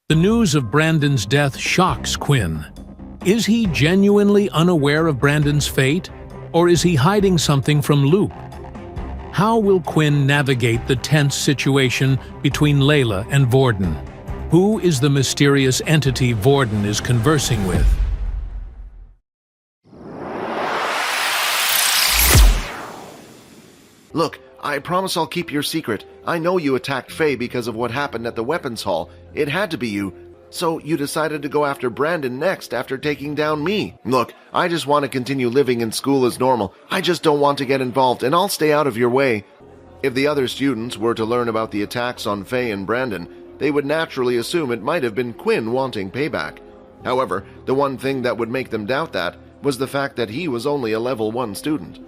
The news of Brandon's death shocks Quinn. Is he genuinely unaware of Brandon's fate, or is he hiding something from Loop? How will Quinn navigate the tense situation between Layla and Vorden? Who is the mysterious entity Vorden is conversing with? Look, I promise I'll keep your secret. I know you attacked Faye because of what happened at the weapons hall. It had to be you. So you decided to go after Brandon next after taking down me. Look, I just want to continue living in school as normal. I just don't want to get involved, and I'll stay out of your way. If the other students were to learn about the attacks on Faye and Brandon, they would naturally assume it might have been Quinn wanting payback. However, the one thing that would make them doubt that was the fact that he was only a level 1 student.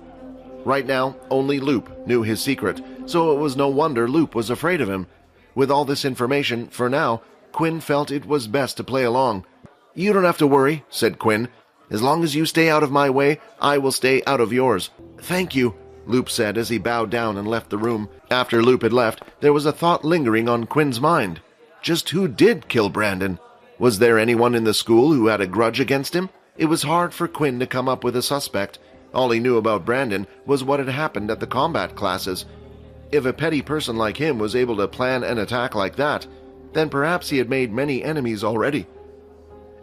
Right now, only Loop knew his secret, so it was no wonder Loop was afraid of him. With all this information, for now, Quinn felt it was best to play along. "You don't have to worry," said Quinn. "As long as you stay out of my way, I will stay out of yours." "Thank you," Loop said as he bowed down and left the room. After Loop had left, there was a thought lingering on Quinn's mind. Just who did kill Brandon? Was there anyone in the school who had a grudge against him? It was hard for Quinn to come up with a suspect. All he knew about Brandon was what had happened at the combat classes. If a petty person like him was able to plan an attack like that, then perhaps he had made many enemies already.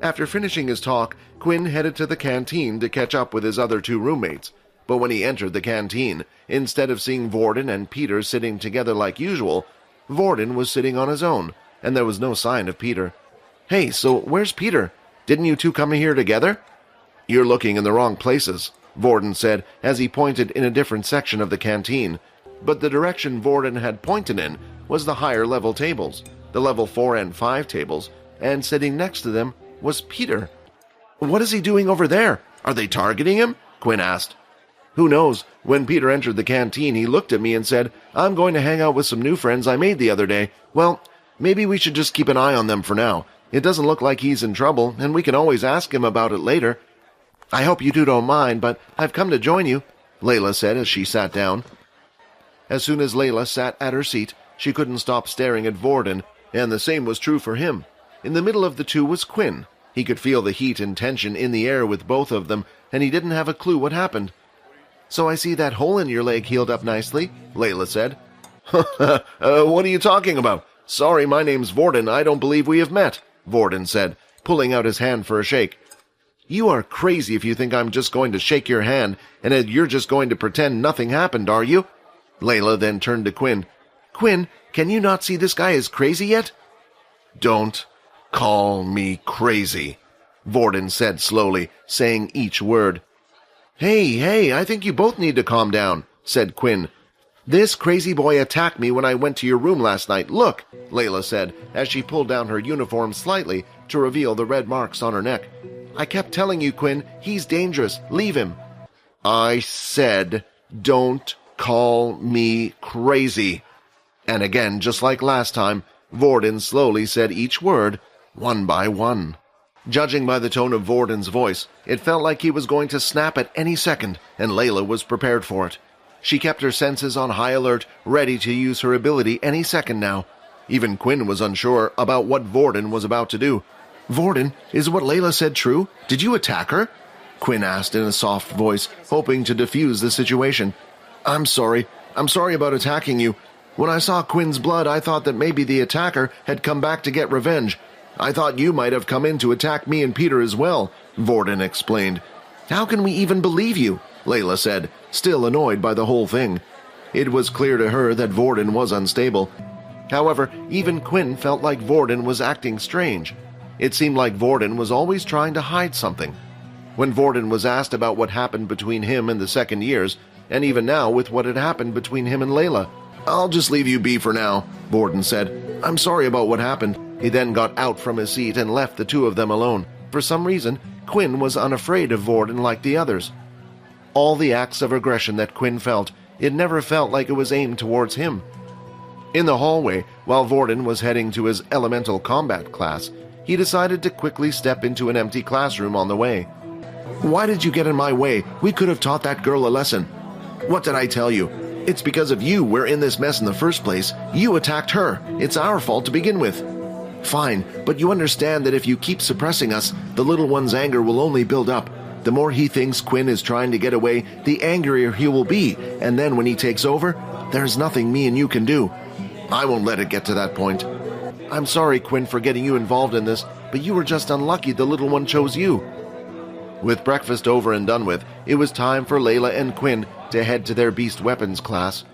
After finishing his talk, Quinn headed to the canteen to catch up with his other 2 roommates. But when he entered the canteen, instead of seeing Vorden and Peter sitting together like usual, Vorden was sitting on his own, and there was no sign of Peter. "Hey, so where's Peter? Didn't you 2 come here together?" "You're looking in the wrong places," Vorden said as he pointed in a different section of the canteen. But the direction Vorden had pointed in was the higher-level tables, the level 4 and 5 tables, and sitting next to them was Peter. "What is he doing over there? Are they targeting him?" Quinn asked. "Who knows? When Peter entered the canteen, he looked at me and said, 'I'm going to hang out with some new friends I made the other day.' Well, maybe we should just keep an eye on them for now. It doesn't look like he's in trouble, and we can always ask him about it later." "I hope you 2 don't mind, but I've come to join you," Layla said as she sat down. As soon as Layla sat at her seat, she couldn't stop staring at Vorden, and the same was true for him. In the middle of the 2 was Quinn. He could feel the heat and tension in the air with both of them, and he didn't have a clue what happened. "So I see that hole in your leg healed up nicely," Layla said. What are you talking about? Sorry, my name's Vorden. I don't believe we have met," Vorden said, pulling out his hand for a shake. "You are crazy if you think I'm just going to shake your hand, and that you're just going to pretend nothing happened, are you?" Layla then turned to Quinn. "Quinn, can you not see this guy is crazy yet?" "Don't call me crazy," Vorden said slowly, saying each word. Hey, I think you both need to calm down," said Quinn. "This crazy boy attacked me when I went to your room last night. Look," Layla said, as she pulled down her uniform slightly to reveal the red marks on her neck. "I kept telling you, Quinn, he's dangerous. Leave him." "I said, don't call me crazy." And again, just like last time, Vorden slowly said each word, one by one. Judging by the tone of Vorden's voice, it felt like he was going to snap at any second, and Layla was prepared for it. She kept her senses on high alert, ready to use her ability any second now. Even Quinn was unsure about what Vorden was about to do. "Vorden, is what Layla said true? Did you attack her?" Quinn asked in a soft voice, hoping to defuse the situation. I'm sorry about attacking you. When I saw Quinn's blood, I thought that maybe the attacker had come back to get revenge. I thought you might have come in to attack me and Peter as well," Vorden explained. "How can we even believe you?" Layla said, still annoyed by the whole thing. It was clear to her that Vorden was unstable. However, even Quinn felt like Vorden was acting strange. It seemed like Vorden was always trying to hide something. When Vorden was asked about what happened between him and the second years, and even now with what had happened between him and Layla, "I'll just leave you be for now," Vorden said. "I'm sorry about what happened." He then got out from his seat and left the 2 of them alone. For some reason, Quinn was unafraid of Vorden like the others. All the acts of aggression that Quinn felt, it never felt like it was aimed towards him. In the hallway, while Vorden was heading to his elemental combat class, he decided to quickly step into an empty classroom on the way. "Why did you get in my way? We could have taught that girl a lesson." "What did I tell you? It's because of you we're in this mess in the first place. You attacked her. It's our fault to begin with." Fine, but you understand that if you keep suppressing us, the little one's anger will only build up. The more he thinks Quinn is trying to get away, the angrier he will be, and then when he takes over, there's nothing me and you can do. I won't let it get to that point. I'm sorry, Quinn, for getting you involved in this, but you were just unlucky the little one chose you. With breakfast over and done with, it was time for Layla and Quinn to head to their beast weapons class.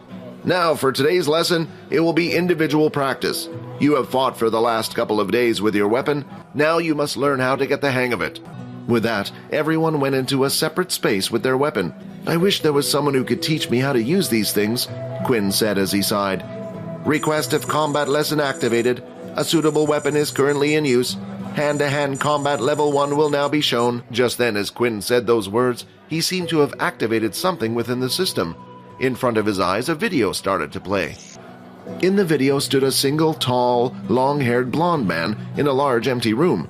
Now, for today's lesson, it will be individual practice. You have fought for the last couple of days with your weapon. Now you must learn how to get the hang of it. With that, everyone went into a separate space with their weapon. I wish there was someone who could teach me how to use these things, Quinn said as he sighed. Request of combat lesson activated. A suitable weapon is currently in use. Hand-to-hand combat level 1 will now be shown. Just then, as Quinn said those words, he seemed to have activated something within the system. In front of his eyes, a video started to play. In the video stood a single, tall, long-haired blonde man in a large empty room.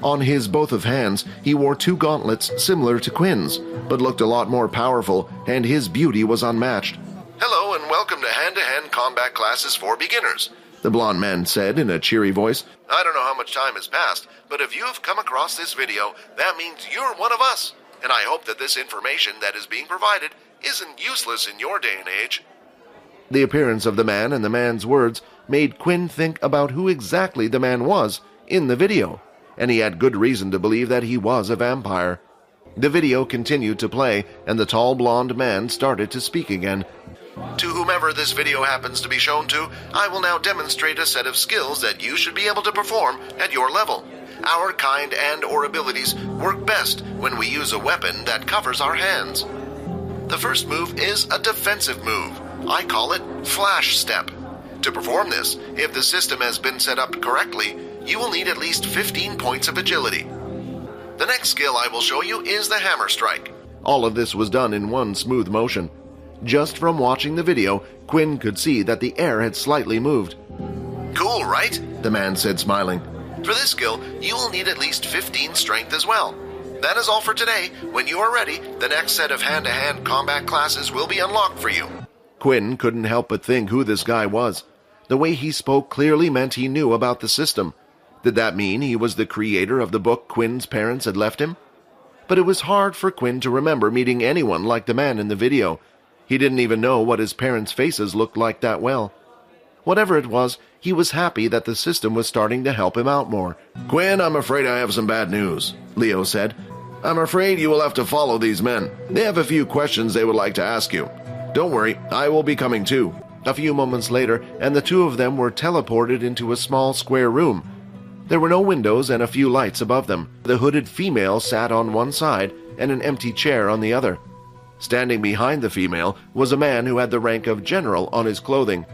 On his both of hands, he wore 2 gauntlets similar to Quinn's, but looked a lot more powerful, and his beauty was unmatched. Hello and welcome to hand-to-hand combat classes for beginners, the blonde man said in a cheery voice. I don't know how much time has passed, but if you have come across this video, that means you're one of us, and I hope that this information that is being provided isn't useless in your day and age. The appearance of the man and the man's words made Quinn think about who exactly the man was in the video, and he had good reason to believe that he was a vampire. The video continued to play, and the tall blonde man started to speak again. To whomever this video happens to be shown to, I will now demonstrate a set of skills that you should be able to perform at your level. Our kind and/or abilities work best when we use a weapon that covers our hands. The first move is a defensive move. I call it Flash Step. To perform this, if the system has been set up correctly, you will need at least 15 points of agility. The next skill I will show you is the Hammer Strike. All of this was done in one smooth motion. Just from watching the video, Quinn could see that the air had slightly moved. Cool, right? The man said, smiling. For this skill, you will need at least 15 strength as well. That is all for today. When you are ready, the next set of hand-to-hand combat classes will be unlocked for you. Quinn couldn't help but think who this guy was. The way he spoke clearly meant he knew about the system. Did that mean he was the creator of the book Quinn's parents had left him? But it was hard for Quinn to remember meeting anyone like the man in the video. He didn't even know what his parents' faces looked like that well. Whatever it was, he was happy that the system was starting to help him out more. Quinn, I'm afraid I have some bad news, Leo said. I'm afraid you will have to follow these men. They have a few questions they would like to ask you. Don't worry, I will be coming too. A few moments later, and the two of them were teleported into a small square room. There were no windows and a few lights above them. The hooded female sat on one side and an empty chair on the other. Standing behind the female was a man who had the rank of general on his clothing.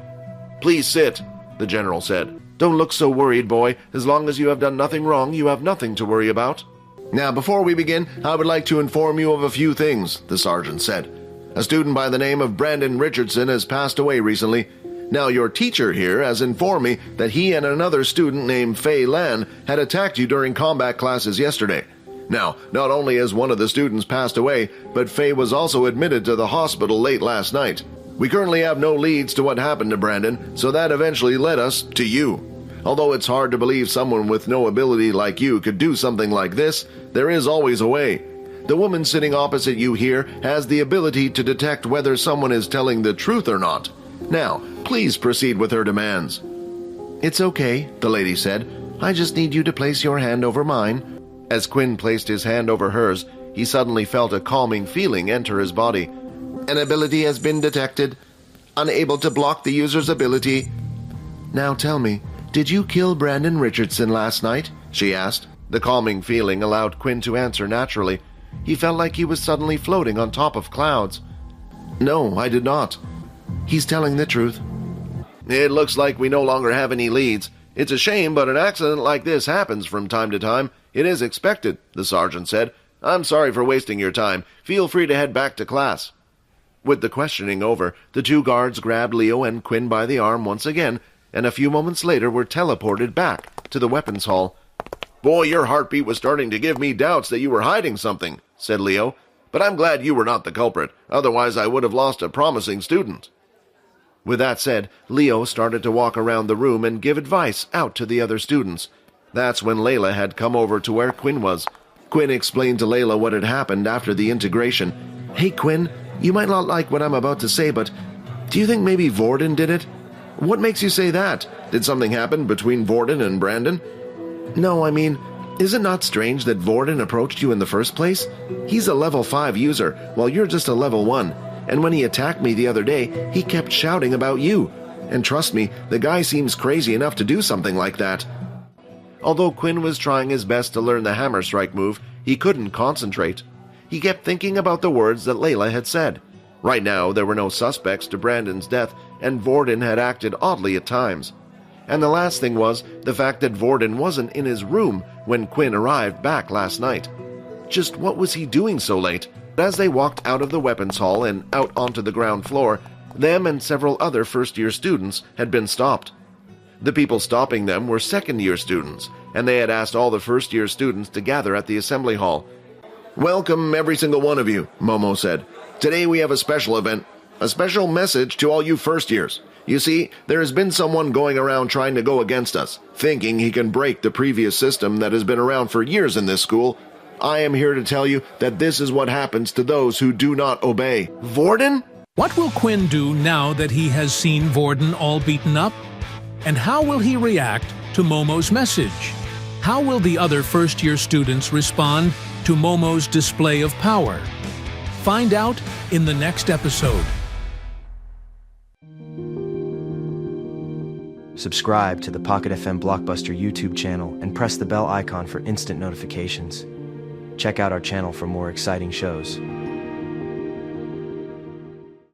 Please sit, the general said. Don't look so worried, boy. As long as you have done nothing wrong, you have nothing to worry about. Now, before we begin, I would like to inform you of a few things, the sergeant said. A student by the name of Brandon Richardson has passed away recently. Now, your teacher here has informed me that he and another student named Fei Lan had attacked you during combat classes yesterday. Now, not only has one of the students passed away, but Fei was also admitted to the hospital late last night. We currently have no leads to what happened to Brandon, so that eventually led us to you. Although it's hard to believe someone with no ability like you could do something like this, there is always a way. The woman sitting opposite you here has the ability to detect whether someone is telling the truth or not. Now, please proceed with her demands. It's okay, the lady said. I just need you to place your hand over mine. As Quinn placed his hand over hers, he suddenly felt a calming feeling enter his body. An ability has been detected. Unable to block the user's ability. Now tell me, did you kill Brandon Richardson last night? She asked. The calming feeling allowed Quinn to answer naturally. He felt like he was suddenly floating on top of clouds. No, I did not. He's telling the truth. It looks like we no longer have any leads. It's a shame, but an accident like this happens from time to time. It is expected, the sergeant said. I'm sorry for wasting your time. Feel free to head back to class. With the questioning over, the two guards grabbed Leo and Quinn by the arm once again, and a few moments later were teleported back to the weapons hall. Boy, your heartbeat was starting to give me doubts that you were hiding something, said Leo. But I'm glad you were not the culprit. Otherwise, I would have lost a promising student. With that said, Leo started to walk around the room and give advice out to the other students. That's when Layla had come over to where Quinn was. Quinn explained to Layla what had happened after the integration. "Hey Quinn, you might not like what I'm about to say, but do you think maybe Vorden did it?" "What makes you say that? Did something happen between Vorden and Brandon?" "No, I mean, is it not strange that Vorden approached you in the first place? He's a level 5 user, while you're just a level 1. And when he attacked me the other day, he kept shouting about you. And trust me, the guy seems crazy enough to do something like that." Although Quinn was trying his best to learn the hammer strike move, he couldn't concentrate. He kept thinking about the words that Layla had said. Right now, there were no suspects to Brandon's death, and Vorden had acted oddly at times. And the last thing was the fact that Vorden wasn't in his room when Quinn arrived back last night. Just what was he doing so late? As they walked out of the weapons hall and out onto the ground floor, them and several other first-year students had been stopped. The people stopping them were second-year students, and they had asked all the first-year students to gather at the assembly hall. "Welcome, every single one of you," Momo said. "Today we have a special event, a special message to all you first-years. You see, there has been someone going around trying to go against us, thinking he can break the previous system that has been around for years in this school. I am here to tell you that this is what happens to those who do not obey." "Vorden?" What will Quinn do now that he has seen Vorden all beaten up? And how will he react to Momo's message? How will the other first-year students respond to Momo's display of power? Find out in the next episode. Subscribe to the Pocket FM Blockbuster YouTube channel and press the bell icon for instant notifications. Check out our channel for more exciting shows.